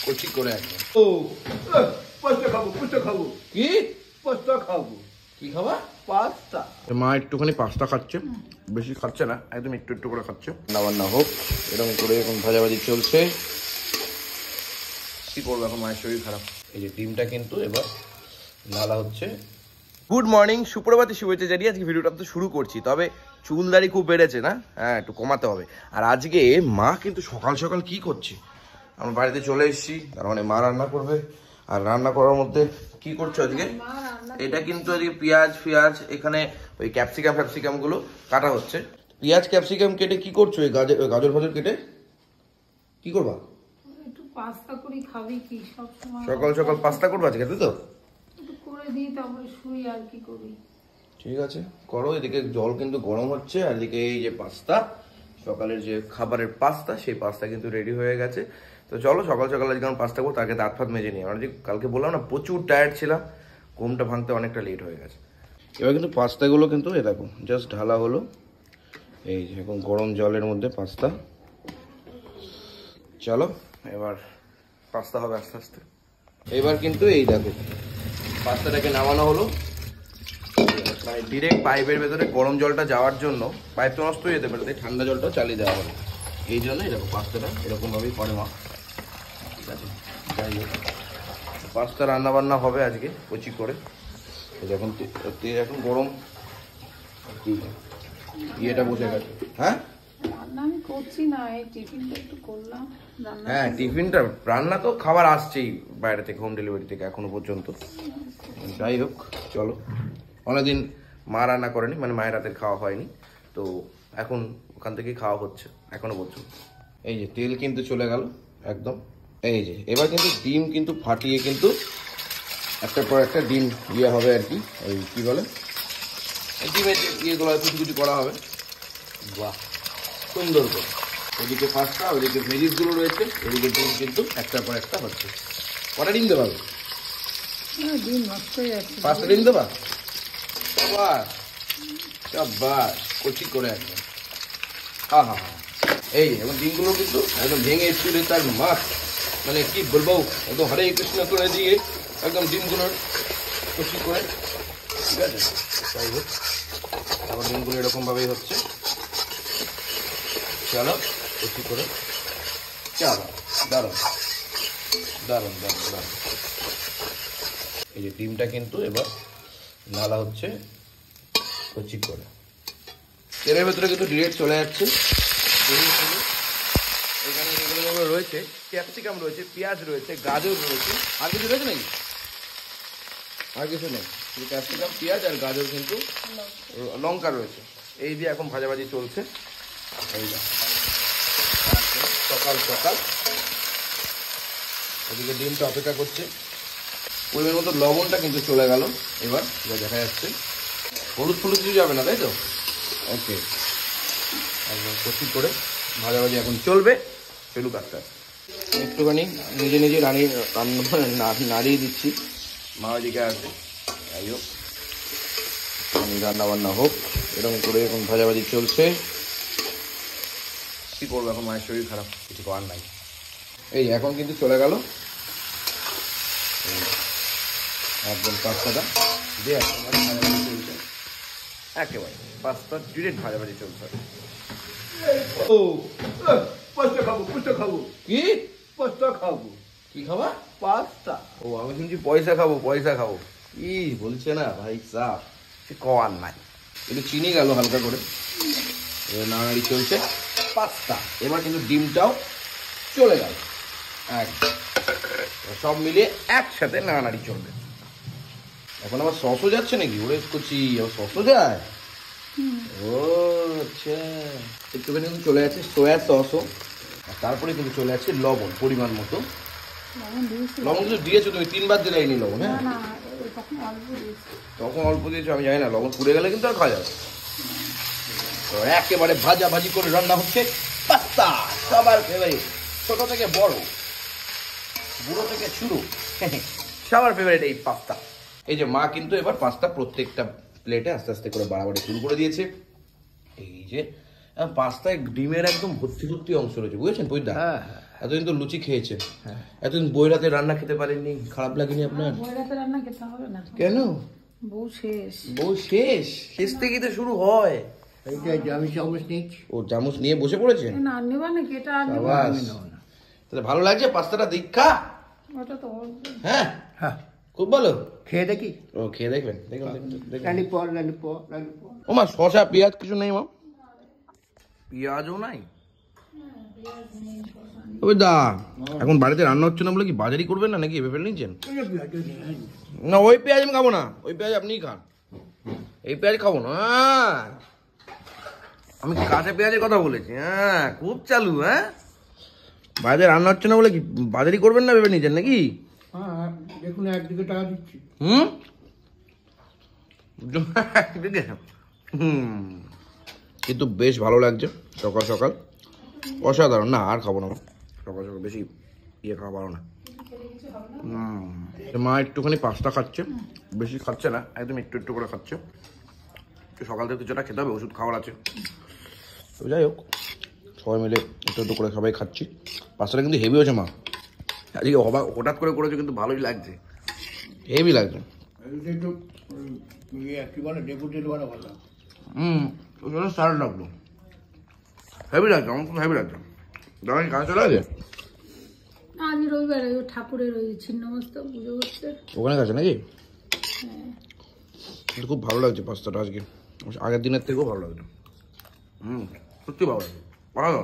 কচি করে একদম। ও পাস্তা খাবো, পাস্তা খাবো। কি পাস্তা খাবো? কি খাবা? পাস্তা। মা একটুখানি পাস্তা খাচ্ছে, বেশি খাচ্ছে না, একদম একটু একটু করে খাচ্ছে। রান্না হোক এরকম করে, এখন ভাজাভাজি চলছে। কি করবো, এখন মায়ের শরীর খারাপ। এই যে ডিমটা কিন্তু এবার নালা হচ্ছে। গুড মর্নিং, সুপ্রভাতে শুভেচ্ছা জানিয়ে আজকে ভিডিওটা তো শুরু করছি। তবে চুলদাড়ি খুব বেড়েছে না, হ্যাঁ একটু কমাতে হবে। আর আজকে মা কিন্তু সকাল সকাল কি করছে, আমার বাড়িতে চলে এসেছি, তার মানে মা রান্না করবে। আর রান্না করার মধ্যে কি করছো আজকে? এটা কিন্তু আজকে পেঁয়াজ এখানে ওই ক্যাপসিকাম গুলো কাটা হচ্ছে। পেঁয়াজ ক্যাপসিকাম কেটে কি করছো? এই গাজর ফাজর কেটে কি করবা? একটু পাস্তা করি, খাবি কি সব সময়? সকাল সকাল পাস্তা করবা আজকে, তাই তো? একটু করে দিই, তারপরে শুই, আর কি করি। ঠিক আছে, করো। এদিকে জল কিন্তু গরম হচ্ছে, আর এদিকে এই যে পাস্তা, সকালের যে খাবারের পাস্তা, সেই পাস্তা কিন্তু রেডি হয়ে গেছে। তো চলো সকাল সকাল আজকে আমি পাস্তা করবো, তাকে দাঁত ফাত মেজে নিই। আমরা যে কালকে বললাম না প্রচুর টায়ার্ড ছিলাম, ঘুমটা ভাঙতে অনেকটা লেট হয়ে গেছে। এবার কিন্তু পাস্তাগুলো কিন্তু এ দেখো জাস্ট ঢালা হলো, এই যে এখন গরম জলের মধ্যে পাস্তা। চলো এবার পাস্তা হবে আস্তে আস্তে। এবার কিন্তু এই দেখো পাস্তাটাকে নামানো হলো, মানে ডিরেক্ট পাইপের ভেতরে গরম জলটা যাওয়ার জন্য, পাইপ তো নষ্ট হয়ে যেতে পারে, তাই ঠান্ডা জলটা চালিয়ে দেওয়া হলো। এই জন্য এরকম পাস্তাটা এরকমভাবেই করে মা। ঠিক আছে, যাই হোক পাস্তা রান্না বান্না হবে আজকে কচি করে। যখন এখন গরম ইয়েটা বসে গেছে। হ্যাঁ রান্না আমি করছি না, এই টিফিনটা একটু করলাম। হ্যাঁ টিফিনটা, রান্না তো খাবার আসছেই বাইরে থেকে, হোম ডেলিভারি থেকে এখনো পর্যন্ত। যাই হোক চলো, অনেকদিন মা রান্না করেনি, মানে মায়ের রাতের খাওয়া হয়নি, তো এখন ওখান থেকেই খাওয়া হচ্ছে এখনো পর্যন্ত। এই যে তেল কিন্তু চলে গেল একদম। এই যে এবার কিন্তু ডিম কিন্তু ফাটিয়ে কিন্তু একটার পর একটা ডিম ইয়ে হবে আর কি, ওই কি বলে ডিমের ইয়েগুলো কুচি কুচি করা হবে। বাহ, সুন্দর করে। ওদিকে পাস্তা, ওদিকে ভেজিসগুলো রয়েছে, এদিকে ডিম কিন্তু একটার পর একটা হচ্ছে। কটা ডিম দেবা? ডিম নষ্ট হয়ে যাচ্ছে। পাঁচটা ডিম দেবা? বাস কচি করে একদম। হ্যাঁ হ্যাঁ হ্যাঁ, এই এবং ডিমগুলো কিন্তু একদম ভেঙে চুলে তার মাছ, মানে কি বলবো, একদম হরে কৃষ্ণ করে দিয়ে একদম ডিমগুলোর কচি করে। ঠিক আছে, যাই হোক আমার ডিমগুলো এরকমভাবেই হচ্ছে। চলো কচি করে, চলো দারুণ দারুণ দারুণ দারুণ। এই যে ডিমটা কিন্তু এবার নালা হচ্ছে কচি করে, তেলের ভেতরে কিন্তু ডিরেক্ট চলে যাচ্ছে। এখানে যেগুলো রয়েছে, ক্যাপসিকাম রয়েছে, পেঁয়াজ রয়েছে, গাজর রয়েছে, আর কিছু রয়েছে নাকি? আর কিছু নেই, শুধু ক্যাপসিকাম, পেঁয়াজ আর গাজর, কিন্তু লঙ্কা রয়েছে। এই দিয়ে এখন ভাজাভাজি চলছে। সকাল সকাল ওদিকে ডিমটা অপেক্ষা করছে। পরিমাণ মতো লবণটা কিন্তু চলে গেল, এবার দেখা যাচ্ছে। হলুদ ফলুদ কিছু যাবে না, তাই তো? ওকে, একদম কচি করে ভাজাভাজি এখন চলবে। চলুক আস্তে আস্তে, একটুখানি নিজে নিজে নাড়িয়ে দিচ্ছি। মা ওদিকে আছে, যাই হোক রান্না বান্না হোক এরকম করে। এখন ভাজাভাজি চলছে। কি করবো, এখন মায়ের শরীর খারাপ, কিছু করার নাই। এই এখন কিন্তু চলে গেল একদম পাস্তাটা দিয়ে ভাজাভাজি চলছে, একেবারে পাস্তা ডিরেক্ট ভাজাভাজি চলছে। ও পাস্তা খাবো, পাস্তা খাবো। কি পাস্তা খাবো? কি খাবা? পাস্তা। ও আমি শুনছি পয়সা খাবো, পয়সা খাবো। ই বলছে না ভাই সাহ, সে কওয়ার নাই। একটু চিনি গেল হালকা করে, এবার নাড়াড়ি চলছে পাস্তা। এবার কিন্তু ডিমটাও চলে গেল একদম, সব মিলিয়ে একসাথে নাড়াড়ি চলবে। এখন আবার সসও যাচ্ছে নাকি? ওরে কুচি, আবার সসও যায়? ও আচ্ছা, একটুখানি কিন্তু চলে যাচ্ছে সোয়া সসও, তারপরে কিন্তু চলে যাচ্ছে লবণ পরিমাণ মতো। লবণ কিন্তু দিয়েছো তুমি, 3বার দিলাইনি লবণ। হ্যাঁ তখন অল্প দিয়েছো, আমি জানি না, লবণ পুড়ে গেলে কিন্তু আর খাওয়া যাবে। তো একেবারে ভাজাভাজি করে রান্না হচ্ছে পাস্তা, সবার ফেভারিট, ছোট থেকে বড়, বুড়ো থেকে শুরু, সবার ফেভারিট এই পাস্তা। এই যে মা কিন্তু এবার পাস্তা প্রত্যেকটা প্লেটে আস্তে আস্তে করে বাড়াবাড়ি শুরু করে দিয়েছে। এই যে পাস্তায় ডিমের একদম ভর্তি ভর্তি অংশ রয়েছে, বুঝেছেন পৈদা? হ্যাঁ হ্যাঁ এতদিন তো লুচি খেয়েছেন, এতদিন বইরাতে রান্না খেতে পারেননি, খারাপ লাগেনি আপনার? বইরাতে রান্না খেতে হবে না, কেন? বউ শেষ। বউ শেষ, শেষ থেকেই তো শুরু হয়। এইটা আমি চামচ নিচ্ছি। ও চামচ নিয়ে বসে পড়েছেন? না নেবা নাকি এটা আর নেবা? সাবাস। তাহলে ভালো লাগছে পাস্তাটা দীক্ষা? ওটা তো ওর। হ্যাঁ হ্যাঁ খুব ভালো। খেয়ে দেখি। ও খেয়ে দেখবেন, দেখুন দেখুন। রানী পর। ও মা শসা পেঁয়াজ কিছু নেই মা? পেঁয়াজও নাই? ওই দা এখন বাড়িতে রান্না হচ্ছে না বলে কি বাজারই করবেন না নাকি ভেবে ফেলে নিচ্ছেন? না ওই পেঁয়াজ আমি খাবো না, ওই পেঁয়াজ আপনিই খান, এই পেঁয়াজ খাবো না। আমি কাঁচা পেঁয়াজের কথা বলেছি। হ্যাঁ খুব চালু। হ্যাঁ বাড়িতে রান্না হচ্ছে না বলে কি বাজারই করবেন না ভেবে নিচ্ছেন নাকি? হ্যাঁ দেখুন একদিকে টাকা দিচ্ছি। একদিকে কিন্তু বেশ ভালো লাগছে সকাল সকাল, অসাধারণ। না আর খাবো না, সকাল সকাল বেশি ইয়ে খাওয়া পারো না। মা একটুখানি পাস্তা খাচ্ছে, বেশি খাচ্ছে না, একদম একটু একটু করে খাচ্ছে। সকাল থেকে কিছুটা খেতে হবে, ওষুধ খাওয়ার আছে। তো যাই হোক সবাই মিলে একটু একটু করে সবাই খাচ্ছি। পাস্তাটা কিন্তু হেভি হয়েছে মা, আজকে হঠাৎ করে করেছে কিন্তু ভালোই লাগছে, হেভি লাগছে। একটু কি বলে ডেপুটি বানা ভালো। ওটা স্যালাড লাগলো, হেভি লাগছে, আমার খুব হেভি লাগছে। দাঁড়ান কাজ চলে আছে আজ রবিবারে ওই ঠাকুরের ওই ছিন্নমস্ত পুজো করছে ওখানে গেছে নাকি? কিন্তু খুব ভালো লাগছে পাস্তাটা আজকে, আগের দিনের থেকেও ভালো লাগছে। সত্যি ভালো লাগছে, ভালো।